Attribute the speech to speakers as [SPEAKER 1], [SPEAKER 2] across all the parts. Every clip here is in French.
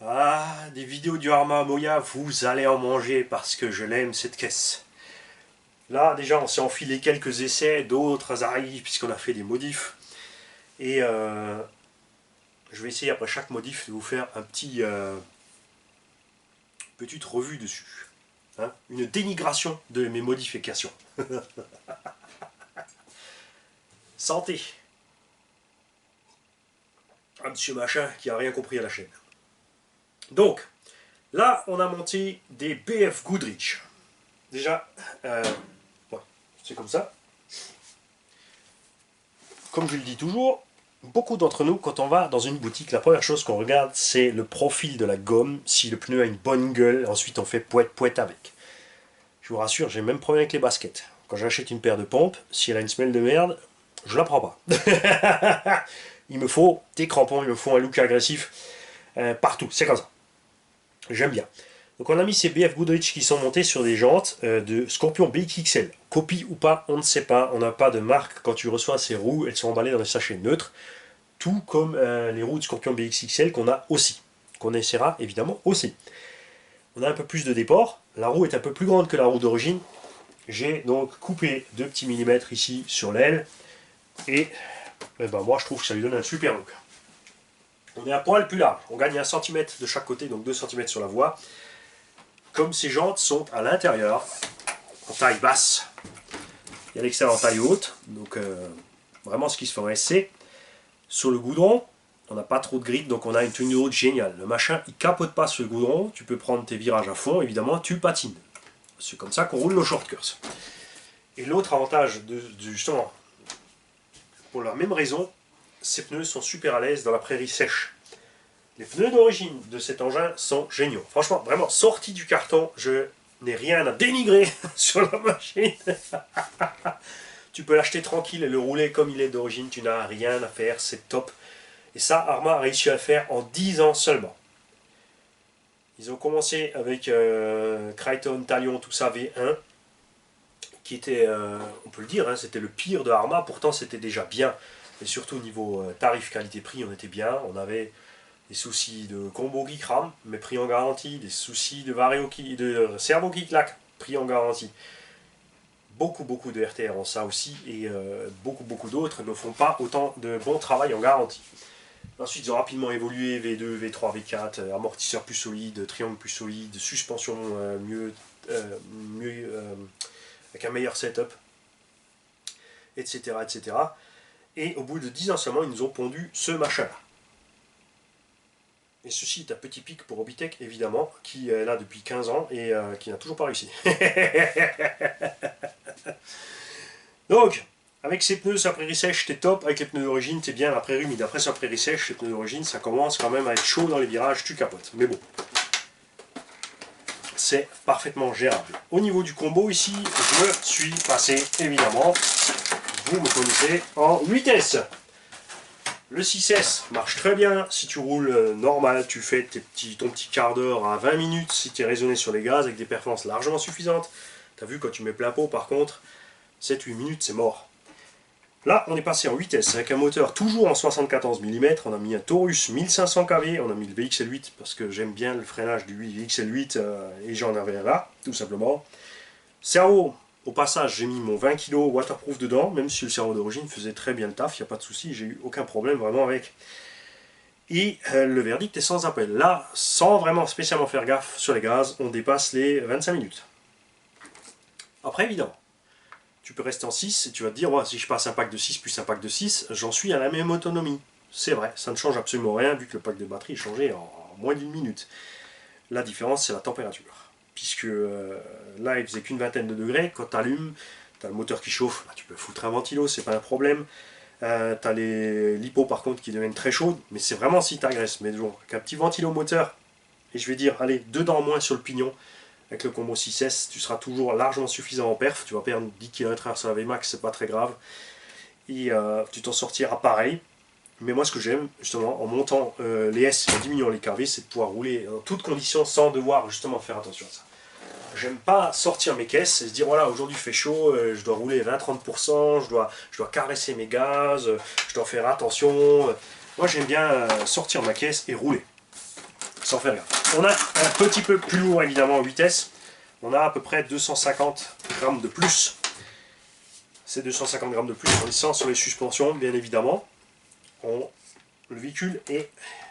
[SPEAKER 1] Ah, des vidéos du Arma Moya, vous allez en manger parce que je l'aime cette caisse. Là, déjà, on s'est enfilé quelques essais, d'autres arrivent puisqu'on a fait des modifs. Et je vais essayer après chaque modif de vous faire un petit petite revue dessus. Hein, une dénigration de mes modifications. Santé à monsieur machin qui a rien compris à la chaîne. Donc, là, on a monté des BF Goodrich. Déjà, ouais, c'est comme ça. Comme je le dis toujours, beaucoup d'entre nous, quand on va dans une boutique, la première chose qu'on regarde, c'est le profil de la gomme, si le pneu a une bonne gueule, ensuite on fait poète-poète avec. Je vous rassure, j'ai le même problème avec les baskets. Quand j'achète une paire de pompes, si elle a une semelle de merde, je la prends pas. Il me faut des crampons, il me faut un look agressif partout, c'est comme ça. J'aime bien. Donc on a mis ces BF Goodrich qui sont montés sur des jantes de Scorpion BXXL. Copie ou pas, on ne sait pas. On n'a pas de marque. Quand tu reçois ces roues, elles sont emballées dans des sachets neutres. Tout comme les roues de Scorpion BXXL qu'on a aussi. Qu'on essaiera évidemment aussi. On a un peu plus de déport. La roue est un peu plus grande que la roue d'origine. J'ai donc coupé 2 petits millimètres ici sur l'aile. Et ben moi je trouve que ça lui donne un super look. On est un poil plus large. On gagne 1 cm de chaque côté, donc 2 cm sur la voie. Comme ces jantes sont à l'intérieur, en taille basse, et à l'extérieur en taille haute, donc vraiment ce qui se ferait c'est, sur le goudron, on n'a pas trop de grip, donc on a une tenue de route géniale. Le machin, il capote pas sur le goudron, tu peux prendre tes virages à fond, évidemment, tu patines. C'est comme ça qu'on roule nos shortcuts. Et l'autre avantage, justement, pour la même raison, ces pneus sont super à l'aise dans la prairie sèche. Les pneus d'origine de cet engin sont géniaux. Franchement, vraiment, sortis du carton, je n'ai rien à dénigrer sur la machine. Tu peux l'acheter tranquille et le rouler comme il est d'origine, tu n'as rien à faire, c'est top. Et ça, Arma a réussi à le faire en 10 ans seulement. Ils ont commencé avec Crichton, Talion, tout ça, V1, qui était, on peut le dire, hein, c'était le pire de Arma, pourtant c'était déjà bien. Et surtout au niveau tarif qualité-prix, on était bien, on avait des soucis de combo qui crame, mais pris en garantie, des soucis de cerveau qui claque, pris en garantie. Beaucoup de RTR ont ça aussi, et beaucoup d'autres ne font pas autant de bon travail en garantie. Ensuite, ils ont rapidement évolué, V2, V3, V4, amortisseurs plus solides, triangle plus solide, suspension mieux, avec un meilleur setup, etc., etc. Et au bout de 10 ans seulement, ils nous ont pondu ce machin-là. Et ceci est un petit pic pour Obitech, évidemment, qui est là depuis 15 ans et qui n'a toujours pas réussi. Donc, avec ces pneus, sa prairie sèche, t'es top. Avec les pneus d'origine, t'es bien. La prairie humide, après sa prairie sèche, les pneus d'origine, ça commence quand même à être chaud dans les virages, tu capotes. Mais bon, c'est parfaitement gérable. Au niveau du combo, ici, je suis passé, évidemment, vous me connaissez, en 8S. Le 6S marche très bien, si tu roules normal, tu fais ton petit quart d'heure à 20 minutes si tu es raisonné sur les gaz avec des performances largement suffisantes. Tu as vu, quand tu mets plein pot par contre, 7-8 minutes c'est mort. Là on est passé en 8S avec un moteur toujours en 74 mm, on a mis un Taurus 1500 kV, on a mis le VXL8 parce que j'aime bien le freinage du VXL8 et j'en avais un là, tout simplement. Cerveau. Au passage, j'ai mis mon 20 kg waterproof dedans, même si le cerveau d'origine faisait très bien le taf, il n'y a pas de souci, j'ai eu aucun problème vraiment avec. Et le verdict est sans appel. Là, sans vraiment spécialement faire gaffe sur les gaz, on dépasse les 25 minutes. Après, évidemment, tu peux rester en 6 et tu vas te dire, ouais, si je passe un pack de 6 plus un pack de 6, j'en suis à la même autonomie. C'est vrai, ça ne change absolument rien vu que le pack de batterie est changé en moins d'une minute. La différence, c'est la température. Puisque là il faisait qu'une vingtaine de degrés, quand tu allumes, tu as le moteur qui chauffe, bah, tu peux foutre un ventilo, c'est pas un problème. Tu as les lipos par contre qui deviennent très chaudes, mais c'est vraiment si tu agresses. Mais donc, avec un petit ventilo moteur, et je vais dire, allez, 2 dents moins sur le pignon, avec le combo 6S, tu seras toujours largement suffisant en perf, tu vas perdre 10 km/h sur la VMAX, c'est pas très grave, et tu t'en sortiras pareil. Mais moi ce que j'aime justement en montant les S et en diminuant les KV, c'est de pouvoir rouler dans toutes conditions sans devoir justement faire attention à ça. J'aime pas sortir mes caisses et se dire voilà aujourd'hui il fait chaud, je dois rouler 20-30%, je dois caresser mes gaz, je dois faire attention. Moi j'aime bien sortir ma caisse et rouler. sans faire gaffe. On a un petit peu plus lourd évidemment en vitesse. On a à peu près 250 grammes de plus. C'est 250 grammes de plus en licence sur les suspensions, bien évidemment. Le véhicule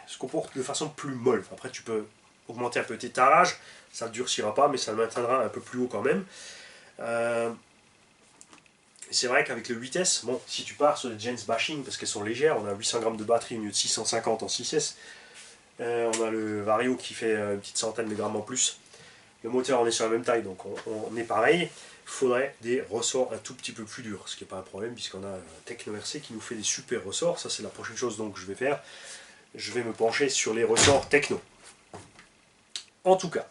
[SPEAKER 1] se comporte de façon plus molle. Après, tu peux augmenter un peu tes tarages, ça ne durcira pas, mais ça le maintiendra un peu plus haut quand même. C'est vrai qu'avec le 8S, bon, si tu pars sur les gens bashing, parce qu'elles sont légères, on a 800 grammes de batterie au lieu de 650 en 6S. On a le Vario qui fait une petite centaine de grammes en plus. Le moteur, on est sur la même taille, donc on est pareil. Il faudrait des ressorts un tout petit peu plus durs, ce qui n'est pas un problème, puisqu'on a Techno RC qui nous fait des super ressorts. Ça, c'est la prochaine chose donc, que je vais faire. Je vais me pencher sur les ressorts Techno. En tout cas,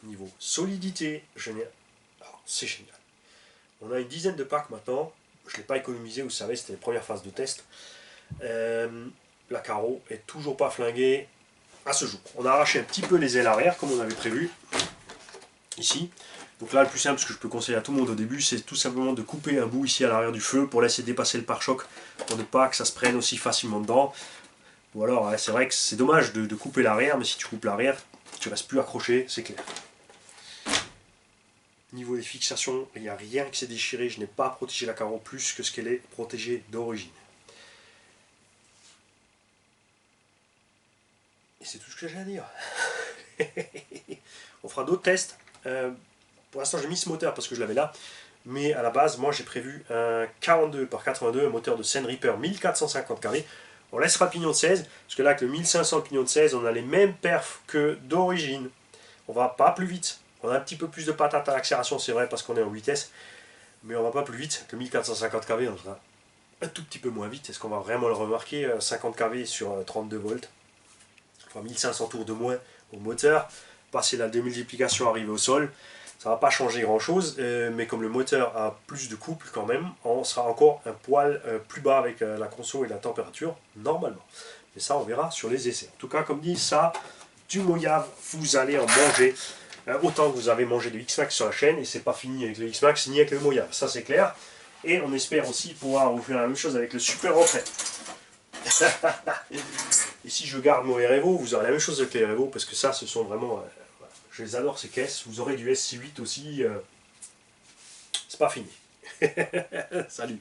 [SPEAKER 1] niveau solidité, c'est génial. On a une dizaine de packs maintenant. Je ne l'ai pas économisé, vous savez, c'était les premières phases de test. La carreau est toujours pas flinguée à ce jour. On a arraché un petit peu les ailes arrière, comme on avait prévu, ici. Donc là, le plus simple, ce que je peux conseiller à tout le monde au début, c'est tout simplement de couper un bout ici à l'arrière du feu pour laisser dépasser le pare-choc, pour ne pas que ça se prenne aussi facilement dedans. Ou alors, c'est vrai que c'est dommage de couper l'arrière, mais si tu coupes l'arrière, tu restes plus accroché, c'est clair. Niveau des fixations, il n'y a rien qui s'est déchiré, je n'ai pas protégé la carreau plus que ce qu'elle est protégée d'origine. Et c'est tout ce que j'ai à dire. On fera d'autres tests. Pour l'instant, j'ai mis ce moteur parce que je l'avais là. Mais à la base, moi j'ai prévu un 42 par 82, un moteur de Seine Reaper 1450 kV. On laissera le pignon de 16, parce que là, avec le 1500 pignon de 16, on a les mêmes perfs que d'origine. On va pas plus vite. On a un petit peu plus de patate à l'accélération, c'est vrai, parce qu'on est en vitesse. Mais on va pas plus vite. Avec le 1450 kV, on sera un tout petit peu moins vite. Est-ce qu'on va vraiment le remarquer? 50 kV sur 32 volts. Enfin, 1500 tours de moins au moteur. Passer la démultiplication, arriver au sol. Ça ne va pas changer grand chose, mais comme le moteur a plus de couple quand même, on sera encore un poil plus bas avec la conso et la température, normalement. Mais ça, on verra sur les essais. En tout cas, comme dit, ça, du Mojave, vous allez en manger. Autant que vous avez mangé de X-Max sur la chaîne, et c'est pas fini avec le X-Max ni avec le Mojave, ça c'est clair. Et on espère aussi pouvoir vous faire la même chose avec le Super Retrait. Et si je garde mon REVO, vous aurez la même chose avec les REVO, parce que ça, ce sont vraiment... je les adore ces caisses. Vous aurez du SC8 aussi. C'est pas fini. Salut.